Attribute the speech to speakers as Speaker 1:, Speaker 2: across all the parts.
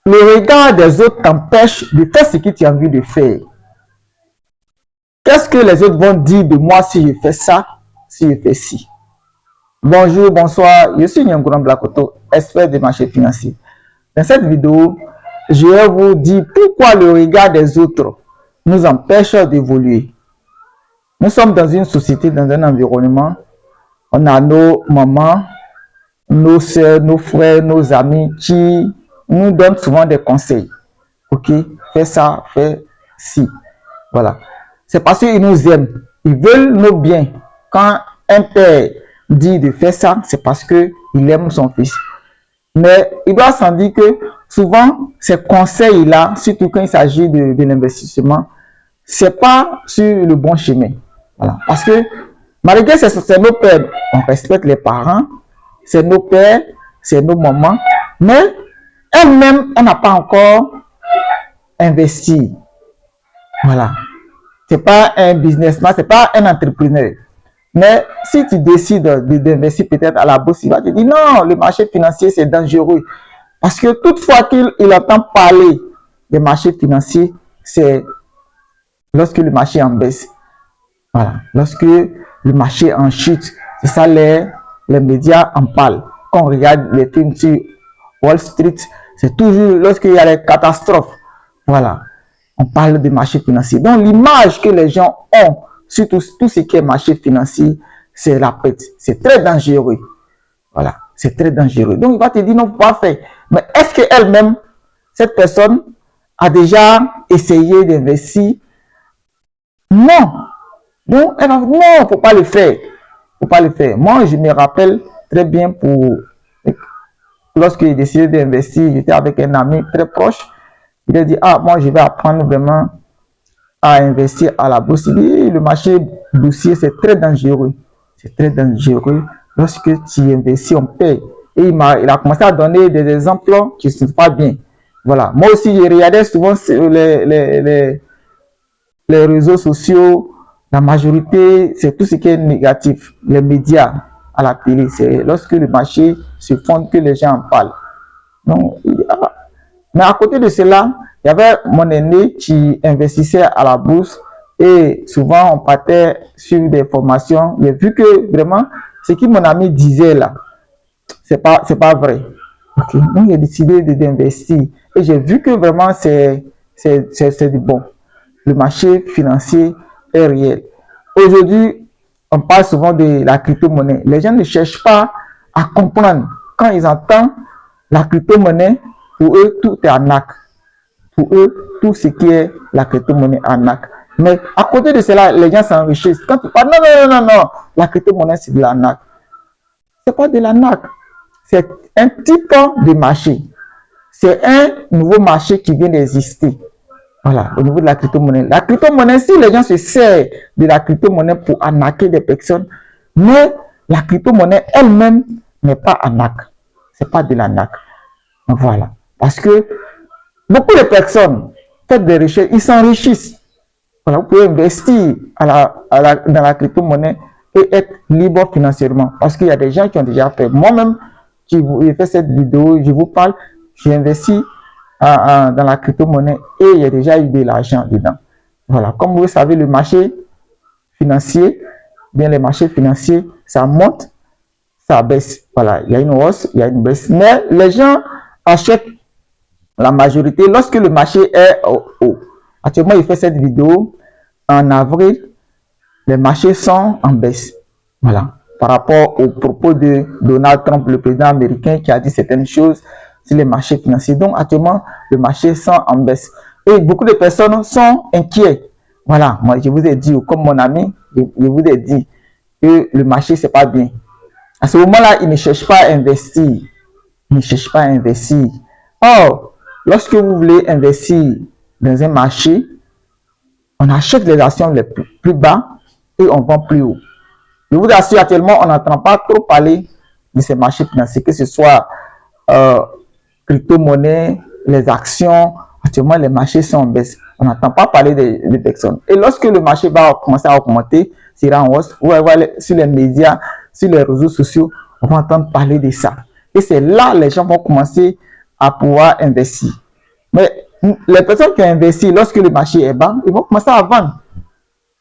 Speaker 1: le regard des autres t'empêche de faire ce que tu as envie de faire. Qu'est-ce que les autres vont dire de moi si je fais ça, si je fais ci? Bonjour, bonsoir, je suis Nyangourang Blakoto, expert des marchés financiers. Dans cette vidéo, je vais vous dire pourquoi le regard des autres nous empêche d'évoluer. Nous sommes dans une société, dans un environnement, on a nos mamans, nos soeurs, nos frères, nos amis qui nous donnent souvent des conseils. Ok, fais ça, fais ci. Voilà. C'est parce qu'ils nous aiment. Ils veulent nos biens. Quand un père dit de faire ça, c'est parce qu'il aime son fils. Mais il doit s'en dire que souvent, ces conseils-là, surtout quand il s'agit de l'investissement, c'est pas sur le bon chemin. Voilà. Parce que malgré c'est nos pères, on respecte les parents, c'est nos pères, c'est nos mamans, mais elles-mêmes, on n'a pas encore investi. Voilà. C'est pas un businessman, c'est pas un entrepreneur. Mais si tu décides d'investir peut-être à la bourse, il va te dire non, le marché financier c'est dangereux. Parce que toutefois qu'il entend parler des marchés financiers, c'est lorsque le marché en baisse. Voilà. Lorsque le marché en chute, c'est ça les médias en parlent. Quand on regarde les films sur Wall Street, c'est toujours lorsqu'il y a des catastrophes. Voilà. On parle des marchés financiers. Donc, l'image que les gens ont sur tout ce qui est marché financier, c'est la pète. C'est très dangereux. Voilà. C'est très dangereux. Donc, il va te dire non, pas faire. Mais est-ce qu'elle-même, cette personne, a déjà essayé d'investir? Non. Donc, elle va dire non, il ne faut pas le faire. Faut pas le faire. Moi, je me rappelle très bien lorsque j'ai décidé d'investir, j'étais avec un ami très proche. Il a dit, ah, moi, je vais apprendre vraiment à investir à la bourse. Il dit, le marché boursier, c'est très dangereux. C'est très dangereux. Lorsque tu investis, on paye. Et il a commencé à donner des exemples qui ne sont pas bien. Voilà. Moi aussi, je regardais souvent sur les réseaux sociaux. La majorité, c'est tout ce qui est négatif. Les médias à la télé, c'est lorsque le marché se fonde que les gens en parlent. Donc, il dit, ah. Mais à côté de cela, il y avait mon aîné qui investissait à la bourse et souvent on partait sur des formations. J'ai vu que vraiment, ce que mon ami disait là, c'est pas vrai. Okay. Donc j'ai décidé d'investir et j'ai vu que vraiment c'est du bon. Le marché financier est réel. Aujourd'hui, on parle souvent de la crypto-monnaie. Les gens ne cherchent pas à comprendre. Quand ils entendent la crypto-monnaie, pour eux, tout est arnaque. Pour eux, tout ce qui est la crypto-monnaie arnaque. Mais à côté de cela, les gens s'enrichissent. Quand tu parles, non, la crypto-monnaie, c'est de l'arnaque. C'est pas de l'arnaque. C'est un type de marché. C'est un nouveau marché qui vient d'exister. Voilà, au niveau de la crypto-monnaie. La crypto-monnaie, si les gens se servent de la crypto-monnaie pour arnaquer des personnes, mais la crypto-monnaie elle-même n'est pas arnaque. C'est pas de l'arnaque. Voilà. Parce que beaucoup de personnes font des richesses, ils s'enrichissent. Voilà, vous pouvez investir dans la crypto-monnaie et être libre financièrement. Parce qu'il y a des gens qui ont déjà fait. Moi-même, j'ai fait cette vidéo, je vous parle, j'ai investi dans la crypto-monnaie et il y a déjà eu de l'argent dedans. Voilà, comme vous savez, le marché financier, bien les marchés financiers, ça monte, ça baisse. Voilà, il y a une hausse, il y a une baisse. Mais les gens achètent la majorité lorsque le marché est haut. Actuellement, il fait cette vidéo en avril, les marchés sont en baisse. Voilà, par rapport aux propos de Donald Trump, le président américain, qui a dit certaines choses sur les marchés financiers. Donc, actuellement, le marché sont en baisse. Et beaucoup de personnes sont inquiets. Voilà, moi, je vous ai dit, comme mon ami, je vous ai dit que le marché, c'est pas bien. À ce moment-là, il ne cherche pas à investir. Il ne cherche pas à investir. Or, lorsque vous voulez investir dans un marché, on achète les actions les plus bas et on vend plus haut. Je vous assure, actuellement, on n'entend pas trop parler de ces marchés financiers, que ce soit crypto-monnaie, les actions. Actuellement, les marchés sont en baisse. On n'entend pas parler des personnes. Et lorsque le marché va commencer à augmenter, sera en hausse, vous allez voir sur les médias, sur les réseaux sociaux, on va entendre parler de ça. Et c'est là que les gens vont commencer à pouvoir investir. Mais les personnes qui ont investi, lorsque le marché est bas, ils vont commencer à vendre.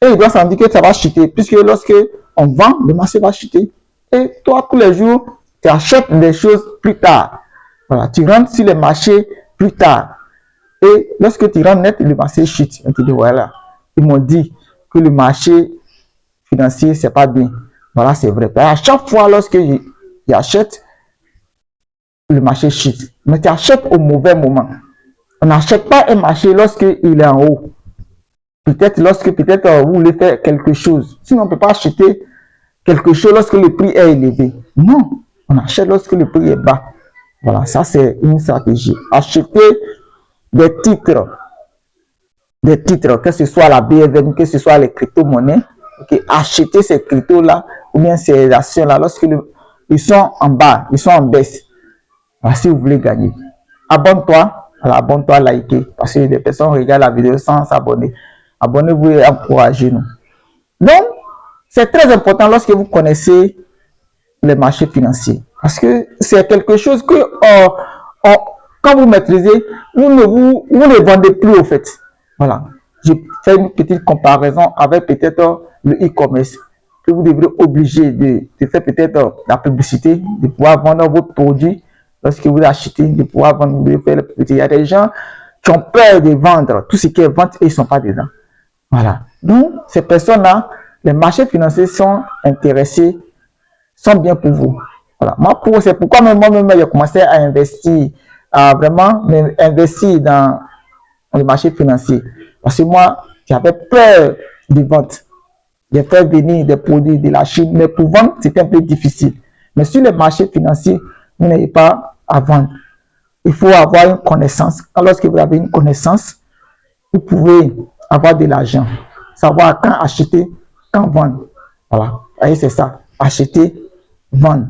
Speaker 1: Et ils doivent s'en dire que ça va chuter, puisque lorsque on vend, le marché va chuter. Et toi, tous les jours, tu achètes des choses plus tard. Voilà, tu rentres sur le marché plus tard. Et lorsque tu rentres net, le marché chute. On te dit, voilà, ils m'ont dit que le marché financier, c'est pas bien. Voilà, c'est vrai. À chaque fois, lorsque j'achète, le marché chute. Mais tu achètes au mauvais moment. On n'achète pas un marché lorsqu'il est en haut. Peut-être lorsque vous voulez faire quelque chose. Sinon, on ne peut pas acheter quelque chose lorsque le prix est élevé. Non, on achète lorsque le prix est bas. Voilà, ça c'est une stratégie. Acheter des titres, que ce soit la BFM, que ce soit les crypto-monnaies, okay, acheter ces cryptos-là ou bien ces actions-là lorsqu'ils sont en bas, ils sont en baisse. Alors, si vous voulez gagner, abonne-toi, abonne-toi, likez, parce que des personnes regardent la vidéo sans s'abonner. Abonnez-vous et encouragez-nous. Donc, c'est très important lorsque vous connaissez les marchés financiers, parce que c'est quelque chose que quand vous maîtrisez, vous ne vendez plus au fait. Voilà. Je fais une petite comparaison avec peut-être le e-commerce, que vous devrez obliger de faire peut-être la publicité, de pouvoir vendre votre produit lorsque vous achetez, de pouvoir vendre, de faire la publicité. Il y a des gens qui ont peur de vendre tout ce qui est vente et ils ne sont pas dedans. Voilà. Donc, ces personnes-là, les marchés financiers sont intéressés, sont bien pour vous. Voilà. C'est pourquoi moi-même, j'ai commencé à investir, à vraiment investir dans le marché financier. Parce que moi, j'avais peur de vente, de faire venir des produits de la Chine, mais pour vendre, c'était un peu difficile. Mais sur les marchés financiers, vous n'avez pas à vendre. Il faut avoir une connaissance. Lorsque vous avez une connaissance, vous pouvez avoir de l'argent, savoir quand acheter, quand vendre. Voilà, c'est ça. Acheter, vendre,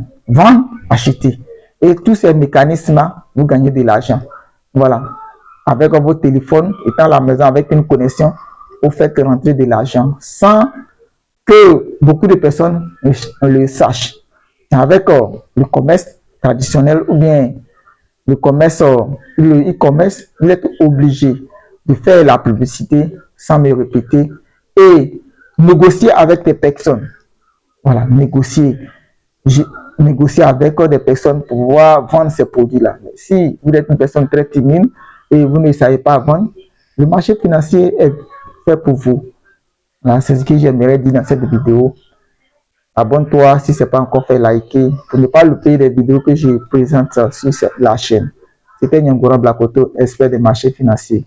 Speaker 1: acheter. Et tous ces mécanismes-là, vous gagnez de l'argent. Voilà. Avec votre téléphone, étant à la maison avec une connexion, vous faites rentrer de l'argent sans que beaucoup de personnes le sachent. Avec le commerce traditionnel ou bien le e-commerce, vous êtes obligé de faire la publicité sans me répéter et négocier avec des personnes. Voilà, négocier avec des personnes pour pouvoir vendre ces produits-là. Si vous êtes une personne très timide et vous ne savez pas vendre, le marché financier est fait pour vous. Voilà, c'est ce que j'aimerais dire dans cette vidéo. Abonne-toi si ce n'est pas encore fait, liker pour ne pas louper les vidéos que je présente sur la chaîne. C'était Nyangora Blakoto, expert des marchés financiers.